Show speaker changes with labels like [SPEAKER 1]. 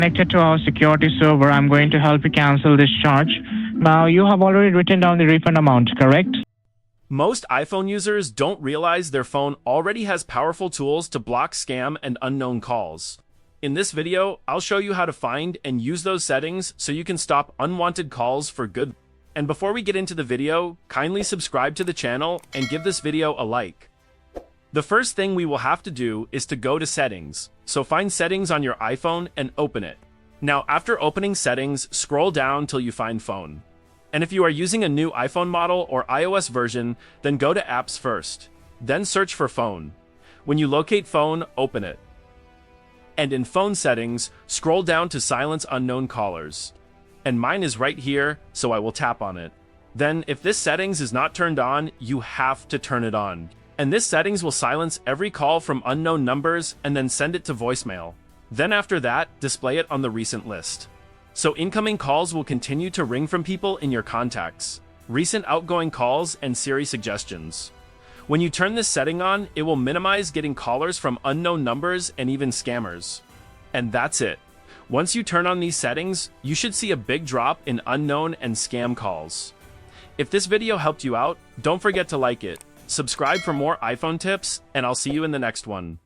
[SPEAKER 1] Connected to our security server. I'm going to help you cancel this charge. Now, you have already written down the refund amount, correct?
[SPEAKER 2] Most iPhone users don't realize their phone already has powerful tools to block scam and unknown calls. In this video, I'll show you how to find and use those settings so you can stop unwanted calls for good. And before we get into the video, kindly subscribe to the channel and give this video a like. The first thing we will have to do is to go to Settings. So find Settings on your iPhone and open it. Now, after opening Settings, scroll down till you find Phone. And if you are using a new iPhone model or iOS version, then go to Apps first. Then search for Phone. When you locate Phone, open it. And in Phone Settings, scroll down to Silence Unknown Callers. And mine is right here, so I will tap on it. Then, if this settings is not turned on, you have to turn it on. And this settings will silence every call from unknown numbers and then send it to voicemail. Then after that, display it on the recent list. So incoming calls will continue to ring from people in your contacts, recent outgoing calls, and Siri suggestions. When you turn this setting on, it will minimize getting callers from unknown numbers and even scammers. And that's it. Once you turn on these settings, you should see a big drop in unknown and scam calls. If this video helped you out, don't forget to like it, subscribe for more iPhone tips, and I'll see you in the next one.